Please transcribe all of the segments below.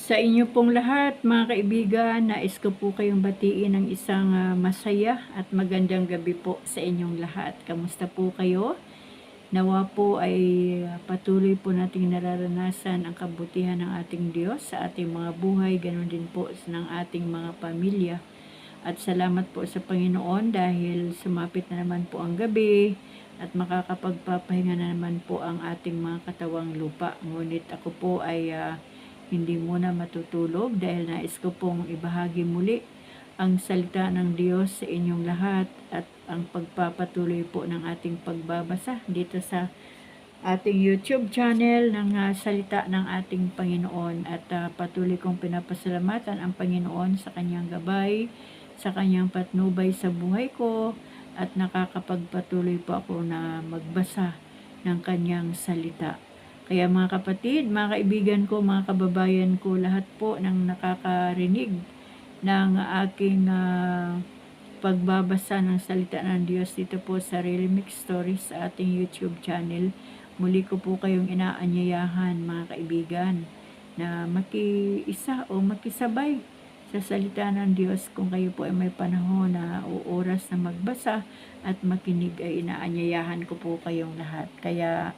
Sa inyo pong lahat, mga kaibigan, nais ko po kayong batiin ng isang masaya at magandang gabi po sa inyong lahat. Kamusta po kayo? Nawa po ay patuloy po nating nararanasan ang kabutihan ng ating Diyos sa ating mga buhay, ganun din po ng ating mga pamilya. At salamat po sa Panginoon dahil sumapit na naman po ang gabi at makakapagpapahinga na naman po ang ating mga katawang lupa. Ngunit ako po ay hindi muna matutulog dahil nais ko pong ibahagi muli ang salita ng Diyos sa inyong lahat at ang pagpapatuloy po ng ating pagbabasa dito sa ating YouTube channel ng salita ng ating Panginoon at patuloy kong pinapasalamatan ang Panginoon sa kanyang gabay, sa kanyang patnubay sa buhay ko at nakakapagpatuloy po ako na magbasa ng kanyang salita. Kaya mga kapatid, mga kaibigan ko, mga kababayan ko, lahat po ng nakakarinig ng aking pagbabasa ng salita ng Diyos dito po sa Really Mix Stories sa ating YouTube channel, muli ko po kayong inaanyayahan mga kaibigan na makiisa o makisabay sa salita ng Diyos kung kayo po ay may panahon na o oras na magbasa at makinig ay inaanyayahan ko po kayong lahat. Kaya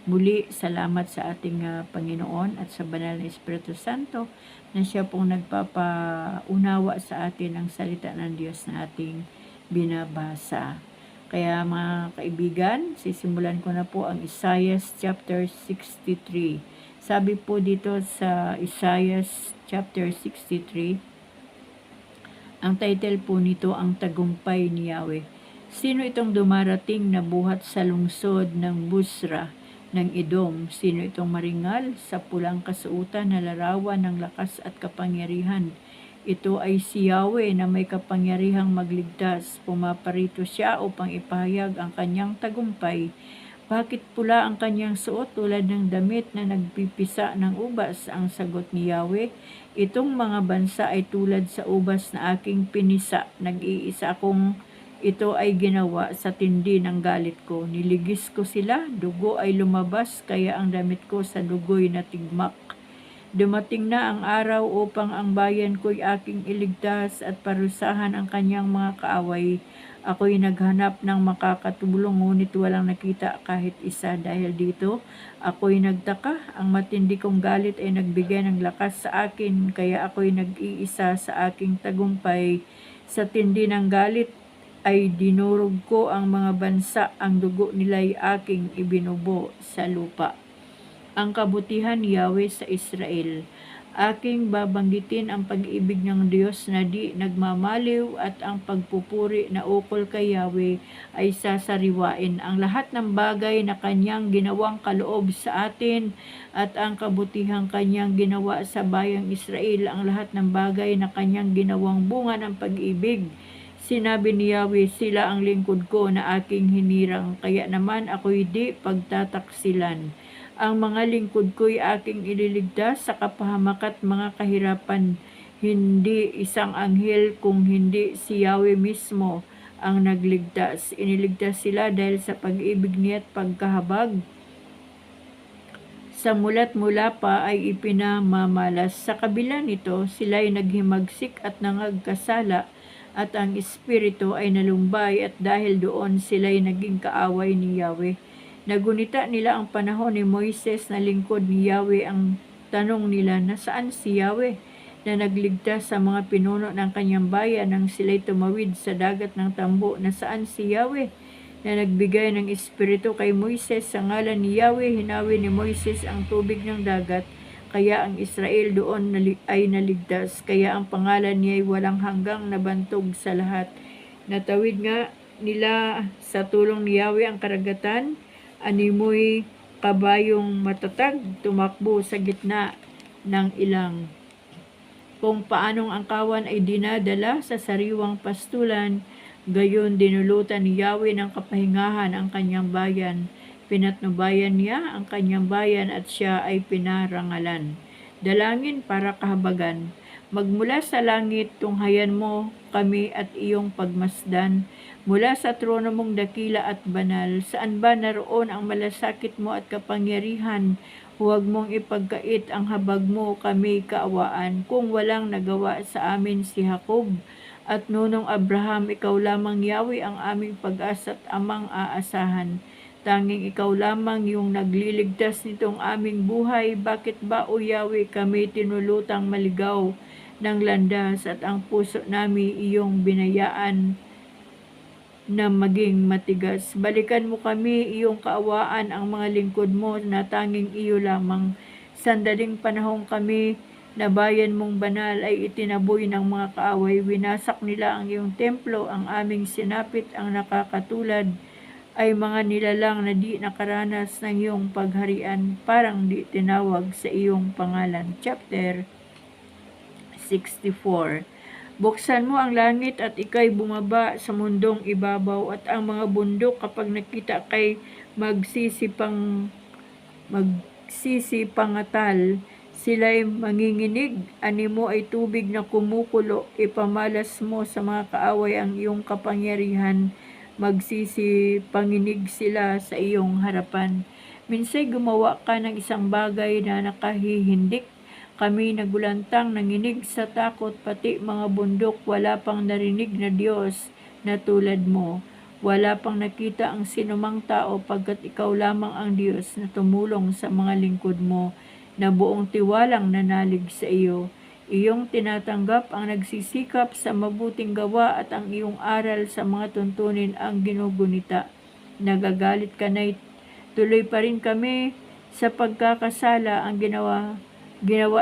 muli, salamat sa ating Panginoon at sa Banal na Espiritu Santo na siya pong nagpapaunawa sa atin ang salita ng Diyos na ating binabasa. Kaya mga kaibigan, sisimulan ko na po ang Isaiah chapter 63. Sabi po dito sa Isaiah chapter 63, ang title po nito, ang tagumpay ni Yahweh. Sino itong dumarating na buhat sa lungsod ng Busra ng Edom? Sino itong maringal sa pulang kasuotan na larawan ng lakas at kapangyarihan? Ito ay si Yahweh na may kapangyarihang magligtas. Pumaparito siya upang ipahayag ang kanyang tagumpay. Bakit pula ang kanyang suot tulad ng damit na nagpipisa ng ubas? Ang sagot ni Yahweh, itong mga bansa ay tulad sa ubas na aking pinisa. Nag-iisa akong ito ay ginawa sa tindi ng galit ko. Niligis ko sila, dugo ay lumabas, kaya ang damit ko sa dugo'y natigmak. Dumating na ang araw upang ang bayan ko'y aking iligtas at parusahan ang kanyang mga kaaway. Ako'y naghanap ng makakatulong, ngunit walang nakita kahit isa. Dahil dito, ako'y nagtaka. Ang matindi kong galit ay nagbigay ng lakas sa akin, kaya ako'y nag-iisa sa aking tagumpay. Sa tindi ng galit ay dinurog ko ang mga bansa, ang dugo nila'y aking ibinubo sa lupa. Ang kabutihan ni Yahweh sa Israel. Aking babanggitin ang pag-ibig ng Diyos na di nagmamaliw at ang pagpupuri na ukol kay Yahweh ay sasariwain. Ang lahat ng bagay na kanyang ginawang kaloob sa atin at ang kabutihang kanyang ginawa sa bayang Israel, ang lahat ng bagay na kanyang ginawang bunga ng pag-ibig. Sinabi ni Yahweh, sila ang lingkod ko na aking hinirang, kaya naman ako'y di pagtataksilan. Ang mga lingkod ko'y aking ililigtas sa kapahamakat mga kahirapan. Hindi isang anghel kung hindi si Yahweh mismo ang nagligtas. Iniligtas sila dahil sa pag-ibig niya at pagkahabag. Sa mulat mula pa ay ipinamamalas. Sa kabila nito, sila'y naghimagsik at nangagkasala, at ang espiritu ay nalumbay, at dahil doon sila'y naging kaaway ni Yahweh. Nagunita nila ang panahon ni Moises na lingkod ni Yahweh. Ang tanong nila, nasaan si Yahweh na nagligtas sa mga pinuno ng kanyang bayan nang sila'y tumawid sa dagat ng tambo? Nasaan si Yahweh na nagbigay ng espiritu kay Moises? Sa ngalan ni Yahweh, hinawi ni Moises ang tubig ng dagat, kaya ang Israel doon ay naligtas. Kaya ang pangalan niya ay walang hanggang nabantog sa lahat. Natawid nga nila sa tulong ni Yahweh ang karagatan. Animoy kabayong matatag, tumakbo sa gitna ng ilang. Kung paanong ang kawan ay dinadala sa sariwang pastulan, gayon dinulutan ni Yahweh ng kapahingahan ang kanyang bayan. Pinatnubayan niya ang kanyang bayan at siya ay pinarangalan. Dalangin para kahabagan. Magmula sa langit, tunghayan mo kami at iyong pagmasdan. Mula sa trono mong dakila at banal, saan ba naroon ang malasakit mo at kapangyarihan? Huwag mong ipagkait ang habag mo kami kaawaan. Kung walang nagawa sa amin si Jacob at nunong Abraham, ikaw lamang Yahweh ang aming pag-asa at amang aasahan. Tanging ikaw lamang yung nagliligtas nitong aming buhay. Bakit ba, O Yahweh, kami tinulutang maligaw ng landas at ang puso namin iyong binayaan na maging matigas? Balikan mo kami, iyong kaawaan ang mga lingkod mo na tanging iyo lamang. Sandaling panahong kami na bayan mong banal ay itinaboy ng mga kaaway. Winasak nila ang iyong templo, ang aming sinapit, ang nakakatulad ay mga nilalang na di nakaranas ng iyong pagharian, parang di tinawag sa iyong pangalan. Chapter 64. Buksan mo ang langit at ikay bumaba sa mundong ibabaw, at ang mga bundok kapag nakita kay magsisipangatal. Sila'y manginginig, animo ay tubig na kumukulo, ipamalas mo sa mga kaaway ang iyong kapangyarihan, magsisipanginig sila sa iyong harapan. Minsay gumawa ka ng isang bagay na nakahihindik, kami nagulantang nanginig sa takot, pati mga bundok wala pang narinig na Diyos na tulad mo. Wala pang nakita ang sinumang tao pagkat ikaw lamang ang Diyos na tumulong sa mga lingkod mo na buong tiwalang nanalig sa iyo. Iyong tinatanggap ang nagsisikap sa mabuting gawa at ang iyong aral sa mga tuntunin ang ginugunita. Nagagalit ka na tuloy pa rin kami sa pagkakasala, ang ginawa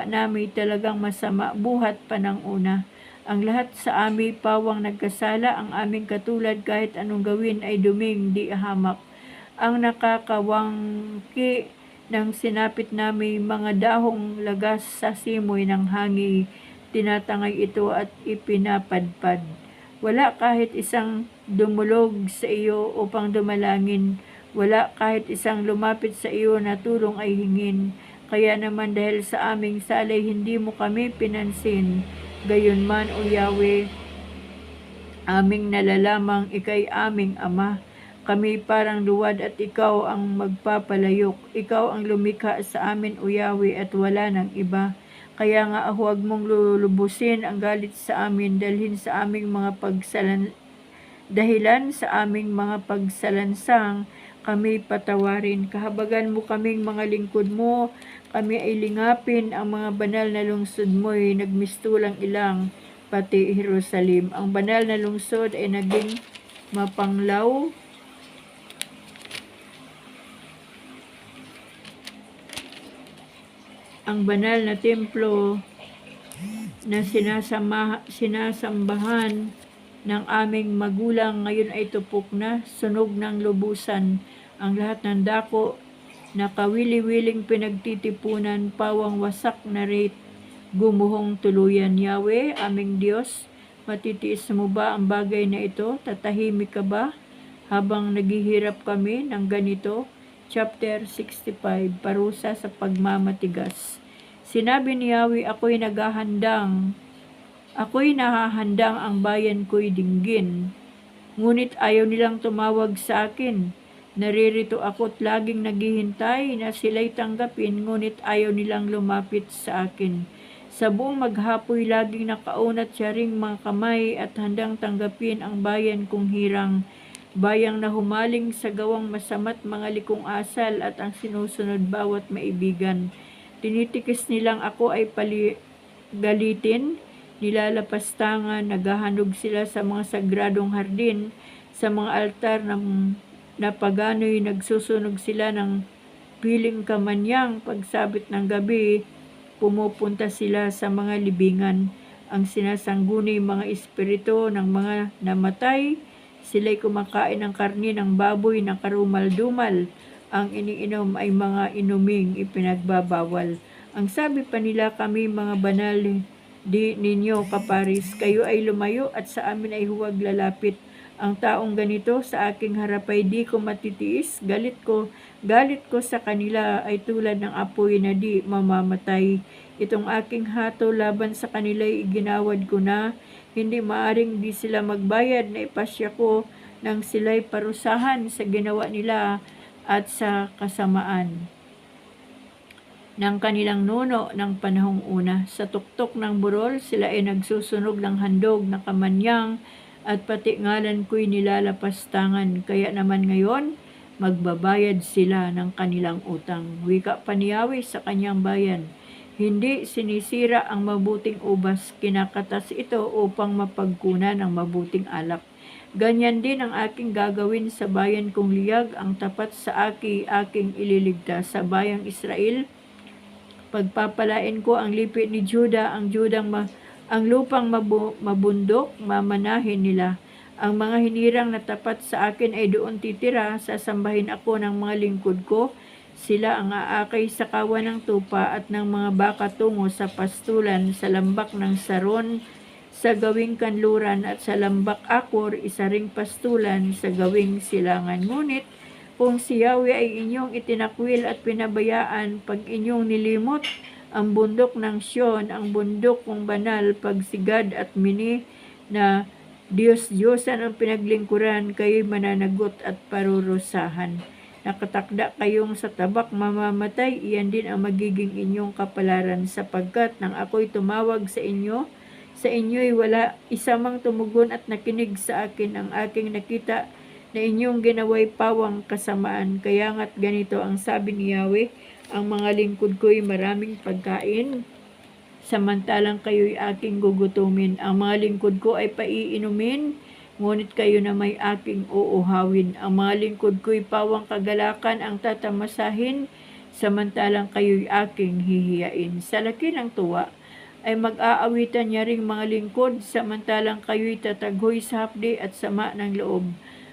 namin talagang masama buhat pa ng una. Ang lahat sa amin pawang nagkasala, ang aming katulad kahit anong gawin ay duming di hamak. Ang nakakawangki ng sinapit namin mga dahong lagas sa simoy ng hangi, tinatangay ito at ipinapadpad. Wala kahit isang dumulog sa iyo upang dumalangin. Wala kahit isang lumapit sa iyo na tulong ay hingin. Kaya naman dahil sa aming salay, hindi mo kami pinansin. Gayunman, O Yahweh, aming nalalamang ikay aming Ama. Kami parang luwad at ikaw ang magpapalayok. Ikaw ang lumikha sa amin, O Yahweh, at wala ng iba. Kaya nga huwag mong lulubusin ang galit sa amin, dahilan sa aming mga pagsalansang, kami patawarin. Kahabagan mo kaming mga lingkod mo, kami ay lingapin, ang mga banal na lungsod mo'y nagmistulang ilang, pati Jerusalem. Ang banal na lungsod ay naging mapanglaw. Ang banal na templo na sinasambahan ng aming magulang ngayon ay tupok na, sunog ng lubusan. Ang lahat ng dako na kawili-wiling pinagtitipunan, pawang wasak na rate, gumuhong tuluyan. Yahweh, aming Diyos, matitiis mo ba ang bagay na ito? Tatahimik ka ba habang naghihirap kami ng ganito? Chapter 65, Parusa sa pagmamatigas. Sinabi ni Yahweh, ako'y nahahandang ang bayan ko'y dinggin. Ngunit ayaw nilang tumawag sa akin. Naririto ako't laging naghihintay na sila'y tanggapin, ngunit ayaw nilang lumapit sa akin. Sa buong maghapoy laging nakaunat siya ring mga kamay at handang tanggapin ang bayan kong hirang. Bayang na humaling sa gawang masama't mga likong asal at ang sinusunod bawat maibigan. Tinitikis nilang ako ay galitin, nilalapastangan, naghahanog sila sa mga sagradong hardin, sa mga altar ng napagano'y nagsusunog sila ng piling kamanyang. Pagsabit ng gabi, pumupunta sila sa mga libingan. Ang sinasangguni mga espiritu ng mga namatay, sila'y kumakain ng karni ng baboy na karumal-dumal. Ang iniinom ay mga inuming ipinagbabawal. Ang sabi pa nila, kami mga banal di ninyo kaparis, kayo ay lumayo at sa amin ay huwag lalapit. Ang taong ganito sa aking harap ay di ko matitiis. Galit ko sa kanila ay tulad ng apoy na di mamamatay. Itong aking hato laban sa kanila ay iginawad ko na. Hindi maaring di sila magbayad, na ipasya ko nang sila'y parusahan sa ginawa nila at sa kasamaan. ng kanilang nuno ng panahong una. Sa tuktok ng burol, sila ay nagsusunog ng handog na kamanyang at pati ngalan ko'y nilalapastangan. Kaya naman ngayon, magbabayad sila ng kanilang utang. Wika pa ni Yahweh sa kanyang bayan. Hindi sinisira ang mabuting ubas, kinakatas ito upang mapagkunan ang mabuting alak. Ganyan din ang aking gagawin sa bayan kong liyag, ang tapat sa aking ililigtas sa bayang Israel. Pagpapalain ko ang lipi ni Juda, ang lupang mabundok, mamanahin nila. Ang mga hinirang na tapat sa akin ay doon titira, sasambahin ako ng mga lingkod ko. Sila ang aakay sa kawan ng tupa at ng mga baka tungo sa pastulan, sa lambak ng Saron, sa gawing kanluran, at sa lambak Akor, isa ring pastulan sa gawing silangan. Ngunit kung si Yahweh ay inyong itinakwil at pinabayaan, pag inyong nilimot ang bundok ng Sion, ang bundok kong banal, pagsigad at mini na Diyos-Diyosan ang pinaglingkuran, kayo'y mananagot at parurusahan. Nakatakda kayong sa tabak mamamatay, iyan din ang magiging inyong kapalaran, sapagkat nang ako'y tumawag sa inyo'y wala isa mang tumugon at nakinig sa akin. Ang aking nakita na inyong ginaway pawang kasamaan. Kaya nga't ganito ang sabi ni Yahweh, ang mga lingkod ko'y maraming pagkain, samantalang kayo'y aking gugutumin. Ang mga lingkod ko ay paiinumin, ngunit kayo na may aking uuhawin. Ang mga lingkod ko'y pawang kagalakan ang tatamasahin, samantalang kayo'y aking hihiyain. Sa laki ng tuwa ay mag-aawitan niya ring mga lingkod, samantalang kayo'y tataghoy sa hapdi at sama ng loob.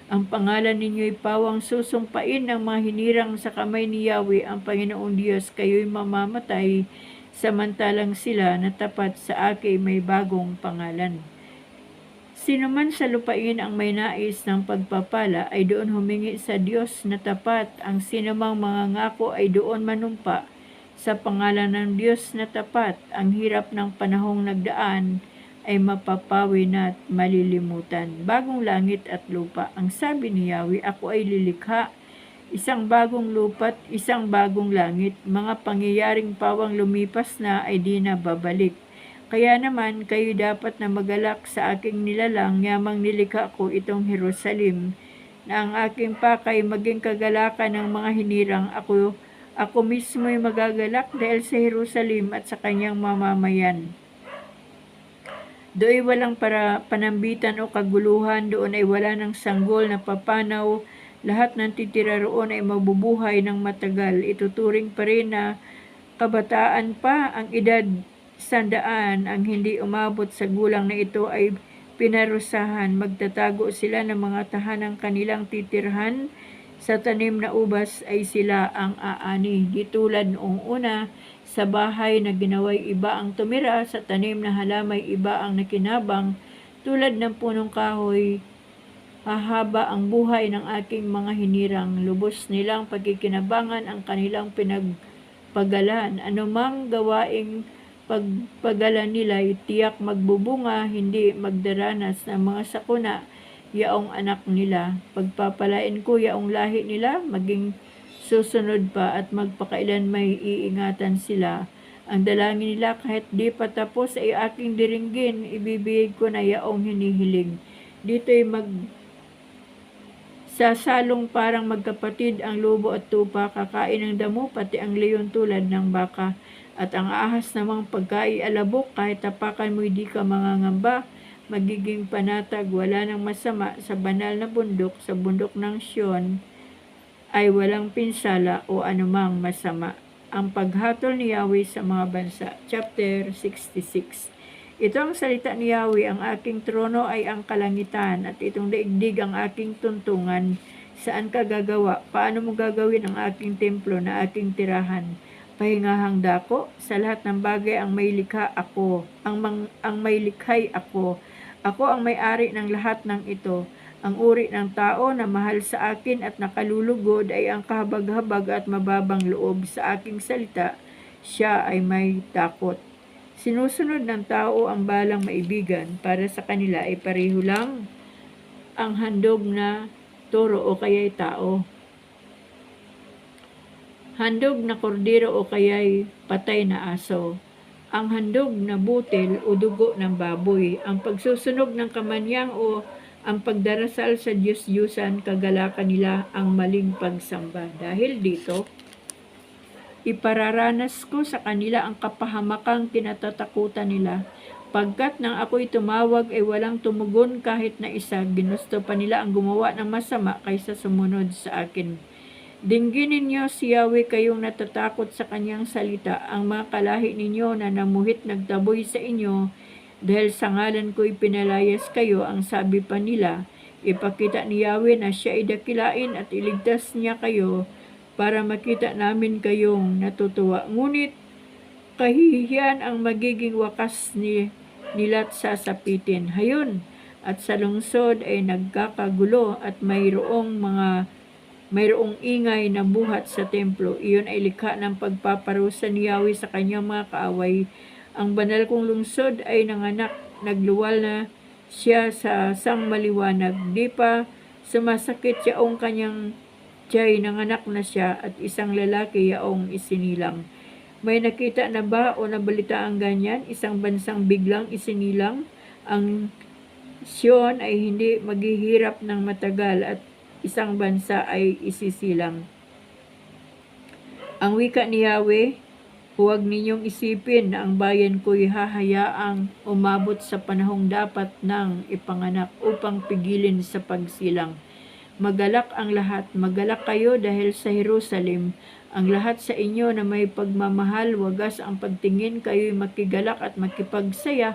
Ang pangalan ninyo'y pawang susumpain ng mga hinirang sa kamay ni Yahweh, ang Panginoong Diyos. Kayo'y mamamatay, samantalang sila na tapat sa akin may bagong pangalan. Sino man sa lupain ang may nais ng pagpapala ay doon humingi sa Diyos na tapat. Ang sinumang mga ngako ay doon manumpa sa pangalan ng Diyos na tapat. Ang hirap ng panahong nagdaan ay mapapawi na at malilimutan. Bagong langit at lupa. Ang sabi ni Yahweh, ako ay lilikha, isang bagong lupa't isang bagong langit. Mga pangyayaring pawang lumipas na ay di na babalik. Kaya naman kayo dapat na magalak sa aking nilalang, yamang nilikha ko itong Jerusalem, na ang aking pakay maging kagalakan ng mga hinirang. Ako mismo'y magagalak dahil sa Jerusalem at sa kanyang mamamayan. Doon ay walang panambitan o kaguluhan, doon ay wala ng sanggol na papanaw, lahat ng titira roon ay mabubuhay ng matagal. Ituturing pa rin na kabataan pa ang edad 100, ang hindi umabot sa gulang na ito ay pinarusahan. Magtatago sila ng mga tahanang kanilang titirhan, sa tanim na ubas ay sila ang aani. Di tulad noong una, sa bahay na ginaway iba ang tumira, sa tanim na halamay iba ang nakinabang. Tulad ng punong kahoy, hahaba ang buhay ng aking mga hinirang. Lubos nilang pagkikinabangan ang kanilang pinagpagalan. Anumang gawaing pagpagala nila ay tiyak magbubunga, hindi magdaranas ng mga sakuna yaong anak nila. Pagpapalain ko yaong lahi nila, maging susunod pa at magpakailan may iingatan sila. Ang dalangin nila kahit di pa tapos ay aking diringgin, ibibigay ko na yaong hinihiling. Dito'y sasalong parang magkapatid ang lobo at tupa, kakain ng damo pati ang leon tulad ng baka. At ang ahas namang pagkaialabok, kahit tapakan mo'y di ka mangangamba, magiging panatag, wala ng masama sa banal na bundok, sa bundok ng Sion ay walang pinsala o anumang masama. Ang paghatol ni Yahweh sa mga bansa. Chapter 66. Ito ang salita ni Yahweh, ang aking trono ay ang kalangitan at itong daigdig ang aking tuntungan. Saan ka gagawa? Paano mo gagawin ang aking templo na aking tirahan? Pahingahang dako, sa lahat ng bagay ang may likha ako, ang may likhay ako. Ako ang may-ari ng lahat ng ito. Ang uri ng tao na mahal sa akin at nakalulugod ay ang kahabag-habag at mababang loob sa aking salita. Siya ay may takot. Sinusunod ng tao ang balang maibigan, para sa kanila ay pareho lang ang handog na toro o kaya'y tao. handog na kordero o kaya'y patay na aso, ang handog na butil o dugo ng baboy, ang pagsusunog ng kamanyang o ang pagdarasal sa Diyos-Diyusan, kagalakan nila ang maling pagsamba. Dahil dito, ipararanas ko sa kanila ang kapahamakang kinatatakutan nila. Pagkat nang ako'y tumawag ay walang tumugon kahit na isa, ginusto pa nila ang gumawa ng masama kaysa sumunod sa akin. Dinggin ninyo si Yahweh, kayong natatakot sa kanyang salita, ang mga kalahi ninyo na namuhit nagtaboy sa inyo, dahil sa ngalan ko'y pinalayas kayo. Ang sabi pa nila, ipakita ni Yahweh na siya ay dakilain at iligtas niya kayo, para makita namin kayong natutuwa. Ngunit kahihiyan ang magiging wakas nila't sasapitin. Hayon, at sa lungsod ay nagkakagulo at mayroong ingay na buhat sa templo. Iyon ay likha ng pagpaparusa ni Yahweh sa kanyang mga kaaway. Ang banal kong lungsod ay nanganak, nagluwal na siya sa sangmaliwanag. Di pa sumasakit yaong kanyang tiyay, nanganak na siya, at isang lalaki yaong isinilang. May nakita na ba o nabalita ang ganyan? Isang bansang biglang isinilang. Ang Sion ay hindi maghihirap ng matagal at isang bansa ay isisilang. Ang wika ni Yahweh, huwag ninyong isipin na ang bayan ko'y hahayaang umabot sa panahong dapat nang ipanganak upang pigilin sa pagsilang. Magalak ang lahat, magalak kayo dahil sa Jerusalem. Ang lahat sa inyo na may pagmamahal, wagas ang pagtingin, kayo'y makigalak at makipagsaya.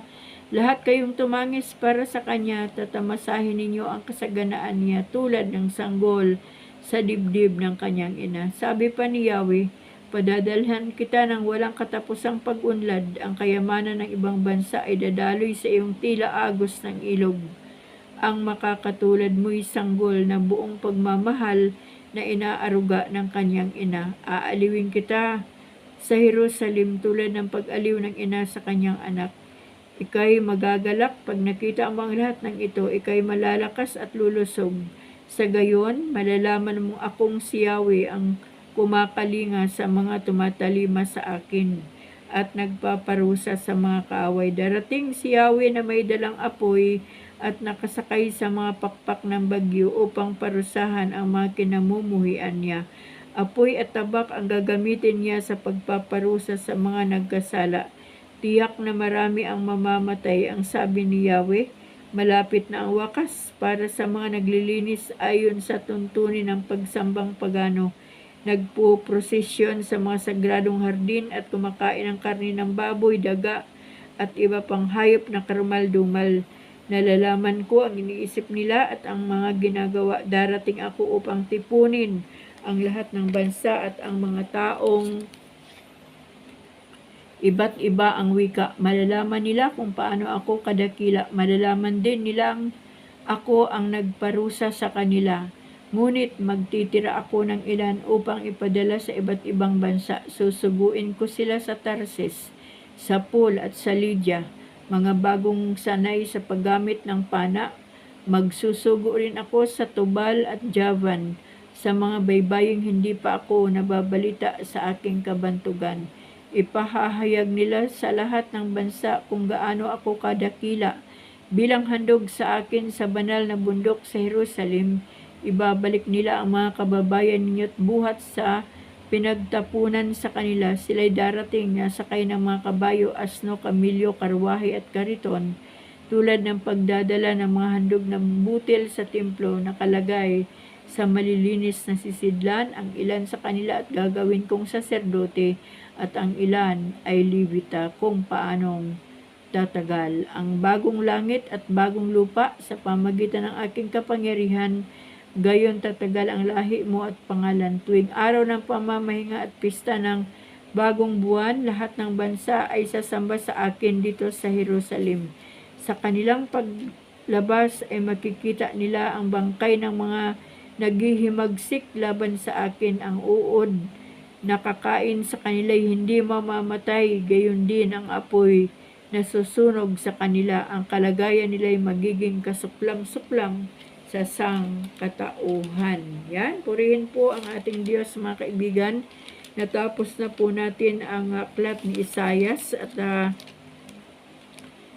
Lahat kayong tumangis para sa kanya, tatamasahin ninyo ang kasaganaan niya tulad ng sanggol sa dibdib ng kanyang ina. Sabi pa ni Yahweh, padadalhan kita ng walang katapusang pag-unlad. Ang kayamanan ng ibang bansa ay dadaloy sa iyong tila agos ng ilog. Ang makakatulad mo'y sanggol na buong pagmamahal na inaaruga ng kanyang ina. Aaliwin kita sa Jerusalem tulad ng pag-aliw ng ina sa kanyang anak. Ika'y magagalak pag nakita mo ang lahat ng ito. Ika'y malalakas at lulusog. Sa gayon, malalaman mong akong si Yahweh ang kumakalinga sa mga tumatalima sa akin at nagpaparusa sa mga kaaway. Darating si Yahweh na may dalang apoy at nakasakay sa mga pakpak ng bagyo upang parusahan ang mga kinamumuhian niya. Apoy at tabak ang gagamitin niya sa pagpaparusa sa mga nagkasala. Tiyak na marami ang mamamatay. Ang sabi ni Yahweh, malapit na ang wakas para sa mga naglilinis ayon sa tuntunin ng pagsambang pagano. Nagpo-prosesyon sa mga sagradong hardin at kumakain ng karne ng baboy, daga at iba pang hayop na karumal-dumal. Nalalaman ko ang iniisip nila at ang mga ginagawa. Darating ako upang tipunin ang lahat ng bansa at ang mga taong iba't iba ang wika. Malalaman nila kung paano ako kadakila. Malalaman din nilang ako ang nagparusa sa kanila. Ngunit magtitira ako ng ilan upang ipadala sa iba't ibang bansa. Susuguin ko sila sa Tarsis, sa Pul at sa Lydia, mga bagong sanay sa paggamit ng pana. Magsusugo rin ako sa Tubal at Javan, sa mga baybaying hindi pa ako nababalita sa aking kabantugan. Ipahahayag nila sa lahat ng bansa kung gaano ako kadakila. Bilang handog sa akin sa banal na bundok sa Jerusalem, ibabalik nila ang mga kababayan ninyo't buhat sa pinagtapunan sa kanila. Sila'y darating na sakay ng mga kabayo, asno, kamilyo, karwahe at kariton, tulad ng pagdadala ng mga handog ng butil sa templo, nakalagay sa malilinis na sisidlan. Ang ilan sa kanila at gagawin kong saserdote, at ang ilan ay Levita. Kung paanong tatagal ang bagong langit at bagong lupa sa pamagitan ng aking kapangyarihan, gayon tatagal ang lahi mo at pangalan. Tuwing araw ng pamamahinga at pista ng bagong buwan, lahat ng bansa ay sasamba sa akin dito sa Jerusalem. Sa kanilang paglabas ay makikita nila ang bangkay ng mga naghihimagsik laban sa akin. Ang uod nakakain sa kanila'y hindi mamamatay, gayon din ang apoy na susunog sa kanila. Ang kalagayan nila'y magiging kasuklam-suklam sa sangkatauhan. Yan, purihin po ang ating Diyos, mga kaibigan. natapos na po natin ang aklat ni Isaias at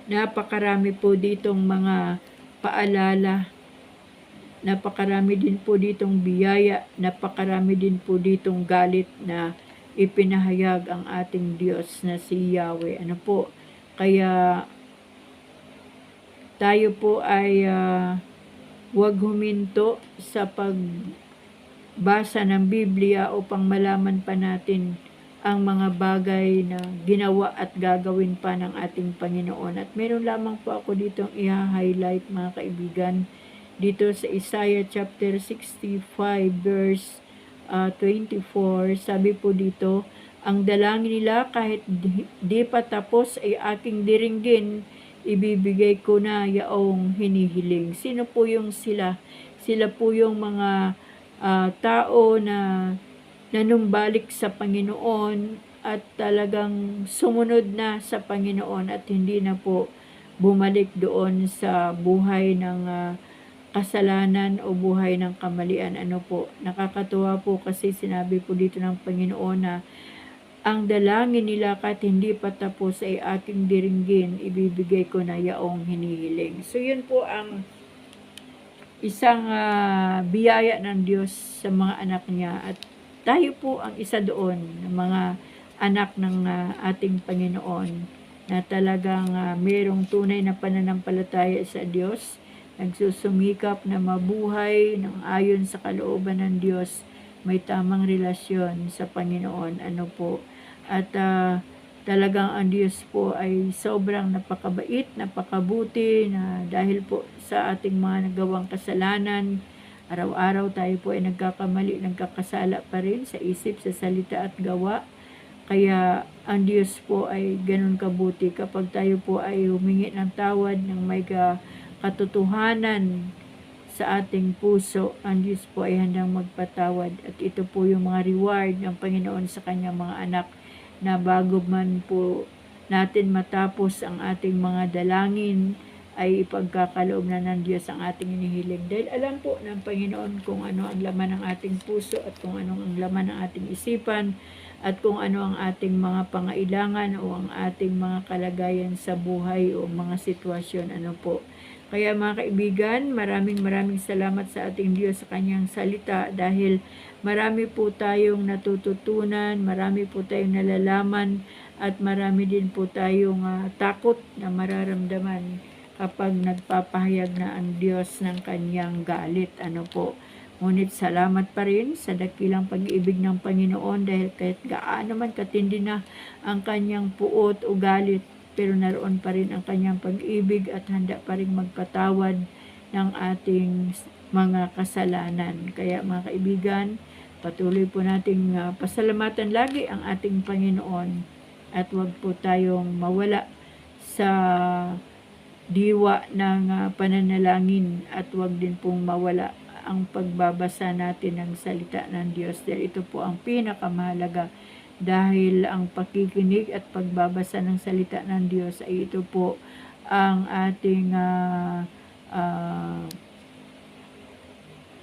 napakarami po ditong mga paalala, napakarami din po ditong biyaya, napakarami din po ditong galit na ipinahayag ang ating Diyos na si Yahweh. Ano po? Kaya tayo po ay huwag huminto sa pagbasa ng Biblia upang malaman pa natin ang mga bagay na ginawa at gagawin pa ng ating Panginoon. At meron lamang po ako ditong i-highlight, mga kaibigan, dito sa Isaiah chapter 65 verse 24. Sabi po dito, ang dalangin nila kahit di pa tapos ay aking diringgin, ibibigay ko na yaong hinihiling. Sino po yung sila? Sila po yung mga tao na nanumbalik sa Panginoon at talagang sumunod na sa Panginoon at hindi na po bumalik doon sa buhay ng kasalanan o buhay ng kamalian. Ano po, nakakatuwa po kasi sinabi po dito ng Panginoon na ang dalangin nila kahit hindi pa tapos ay aking diringgin, ibibigay ko na yaong hinihiling. So yun po ang isang biyaya ng Diyos sa mga anak niya at tayo po ang isa doon ng mga anak ng ating Panginoon na talagang mayroong tunay na pananampalataya sa Diyos, nagsusumikap na mabuhay ng ayon sa kalooban ng Diyos, may tamang relasyon sa Panginoon. Ano po? At talagang ang Diyos po ay sobrang napakabait, napakabuti na dahil po sa ating mga nagawang kasalanan, araw-araw tayo po ay nagkakamali, nagkakasala pa rin sa isip, sa salita at gawa. Kaya ang Diyos po ay ganun kabuti kapag tayo po ay humingi ng tawad ng may katotohanan sa ating puso. Ang Diyos po ay handang magpatawad at ito po yung mga reward ng Panginoon sa kanyang mga anak na bago man po natin matapos ang ating mga dalangin ay ipagkakaloob na ng Diyos ang ating inihiling. Dahil alam po ng Panginoon kung ano ang laman ng ating puso at kung ano ang laman ng ating isipan at kung ano ang ating mga pangailangan o ang ating mga kalagayan sa buhay o mga sitwasyon. Ano po. Kaya mga kaibigan, maraming salamat sa ating Diyos sa kanyang salita dahil marami po tayong natututunan, marami po tayong nalalaman at marami din po tayong takot na mararamdaman kapag nagpapahayag na ang Diyos ng kanyang galit. Ano po. Ngunit salamat pa rin sa dakilang pag-ibig ng Panginoon dahil kahit gaano man katindi na ang kanyang puot o galit, pero naroon pa rin ang kanyang pag-ibig at handa pa rin magpatawad ng ating mga kasalanan. Kaya mga kaibigan, patuloy po nating pasalamatan lagi ang ating Panginoon at huwag po tayong mawala sa diwa ng pananalangin at huwag din pong mawala ang pagbabasa natin ng salita ng Diyos dahil ito po ang pinakamahalaga. Dahil ang pakikinig at pagbabasa ng salita ng Diyos ay ito po ang ating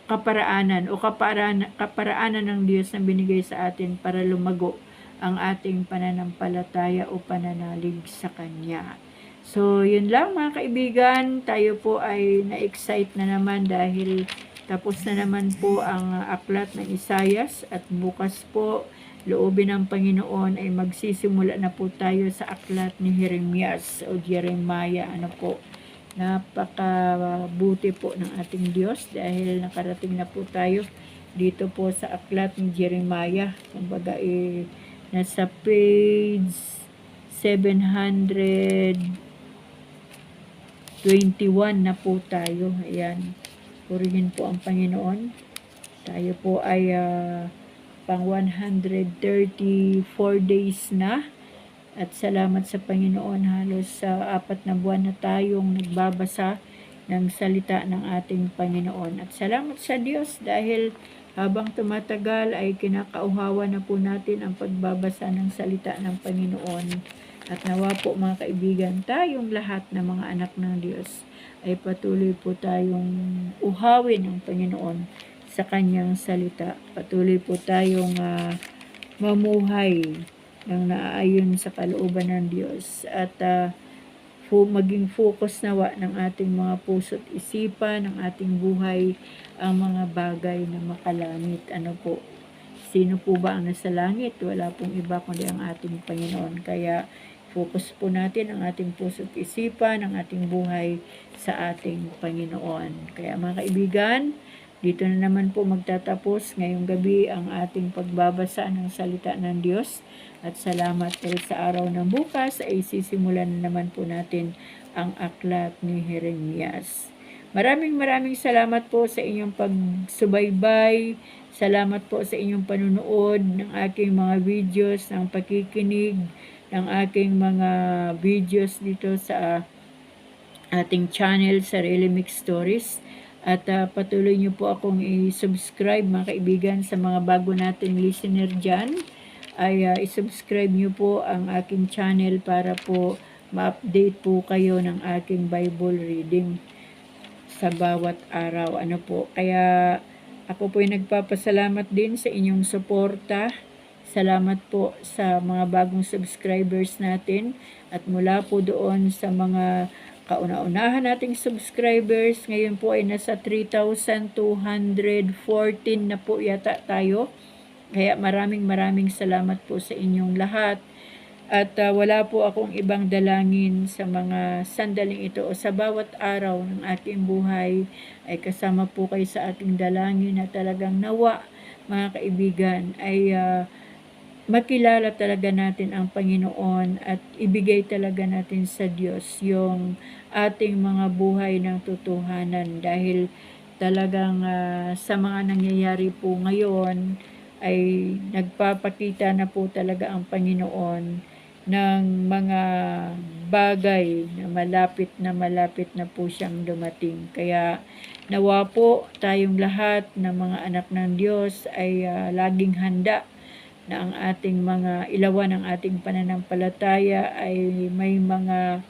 kaparaanan o kaparaanan ng Diyos na binigay sa atin para lumago ang ating pananampalataya o pananalig sa Kanya. So, yun lang mga kaibigan. Tayo po ay na-excite na naman dahil tapos na naman po ang aklat ng Isaias at bukas po loobin ng Panginoon ay magsisimula na po tayo sa aklat ni Jeremias o Jeremiah. Ano po, napakabuti po ng ating Diyos dahil nakarating na po tayo dito po sa aklat ni Jeremiah. Kumbaga nasa page 721 na po tayo. Ayan, purihin po ang Panginoon. Tayo po ay pang 134 days na at salamat sa Panginoon, halos sa 4 na buwan na tayong nagbabasa ng salita ng ating Panginoon at salamat sa Diyos dahil habang tumatagal ay kinakauhawa na po natin ang pagbabasa ng salita ng Panginoon at nawa po mga kaibigan, tayong lahat na mga anak ng Diyos ay patuloy po tayong uhawin ng Panginoon sa kanyang salita. Patuloy po tayong mamuhay ng naaayon sa kalooban ng Diyos at maging focus nawa ng ating mga puso't isipan, ng ating buhay, ang mga bagay na makalangit. Ano po? Sino po ba ang nasa langit? Wala pong iba kundi ang ating Panginoon. Kaya focus po natin ang ating puso't isipan, ang ating buhay sa ating Panginoon. Kaya mga kaibigan, dito na naman po magtatapos ngayong gabi ang ating pagbabasa ng salita ng Diyos. At salamat dahil sa araw ng bukas ay sisimulan na naman po natin ang aklat ni Jeremias. Maraming salamat po sa inyong pagsubaybay. Salamat po sa inyong panunood ng aking mga videos, ng pakikinig, ng aking mga videos dito sa ating channel sa Really Mix Stories. At patuloy niyo po akong i-subscribe mga kaibigan sa mga bago nating listener dyan. Ay i-subscribe niyo po ang aking channel para po ma-update po kayo ng aking Bible reading sa bawat araw. Ano po? Kaya ako po ay nagpapasalamat din sa inyong suporta. Salamat po sa mga bagong subscribers natin at mula po doon sa mga kauna-unahan nating subscribers, ngayon po ay nasa 3,214 na po yata tayo. Kaya maraming salamat po sa inyong lahat. At wala po akong ibang dalangin sa mga sandaling ito o sa bawat araw ng ating buhay ay kasama po kayo sa ating dalangin na talagang nawa mga kaibigan ay makilala talaga natin ang Panginoon at ibigay talaga natin sa Diyos yung ating mga buhay ng totohanan dahil talagang sa mga nangyayari po ngayon ay nagpapakita na po talaga ang Panginoon ng mga bagay na malapit na po siyang dumating. Kaya nawa po tayong lahat ng mga anak ng Diyos ay laging handa na ang ating mga ilawan ng ating pananampalataya ay may mga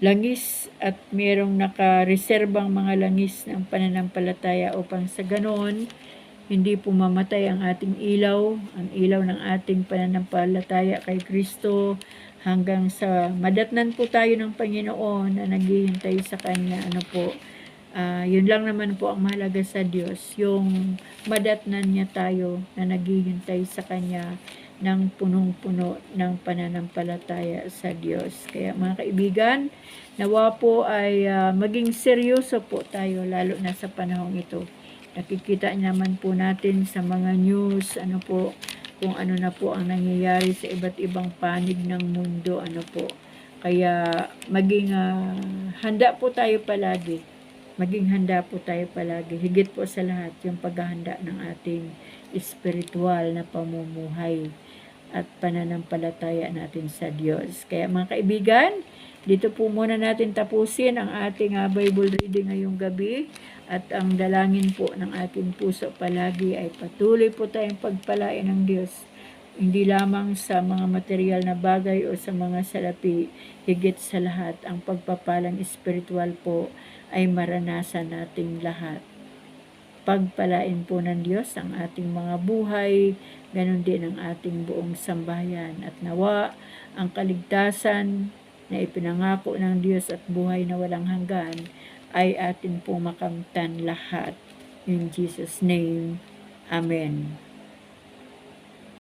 langis at mayroong nakareserbang mga langis ng pananampalataya upang sa ganon hindi po mamatay ang ating ilaw, ang ilaw ng ating pananampalataya kay Kristo hanggang sa madatnan po tayo ng Panginoon na naghihintay sa Kanya. Ano po, yun lang naman po ang mahalaga sa Diyos, yung madatnan niya tayo na naghihintay sa Kanya ng punong-puno ng pananampalataya sa Diyos. Kaya mga kaibigan, nawa po ay maging seryoso po tayo lalo na sa panahong ito. Nakikita naman po natin sa mga news, ano po, kung ano na po ang nangyayari sa iba't ibang panig ng mundo, ano po. Kaya maging handa po tayo palagi. Maging handa po tayo palagi. Higit po sa lahat yung paghahanda ng ating espiritual na pamumuhay at pananampalataya natin sa Diyos. Kaya mga kaibigan, dito po muna natin tapusin ang ating Bible reading ngayong gabi. At ang dalangin po ng ating puso palagi ay patuloy po tayong pagpalain ng Diyos. Hindi lamang sa mga material na bagay o sa mga salapi, higit sa lahat, ang pagpapalang espiritual po ay maranasan nating lahat. Pagpalain po ng Diyos ang ating mga buhay, ganon din ang ating buong sambahayan. At nawa ang kaligtasan na ipinangako ng Diyos at buhay na walang hanggan ay atin po makamtan lahat. In Jesus' name, Amen.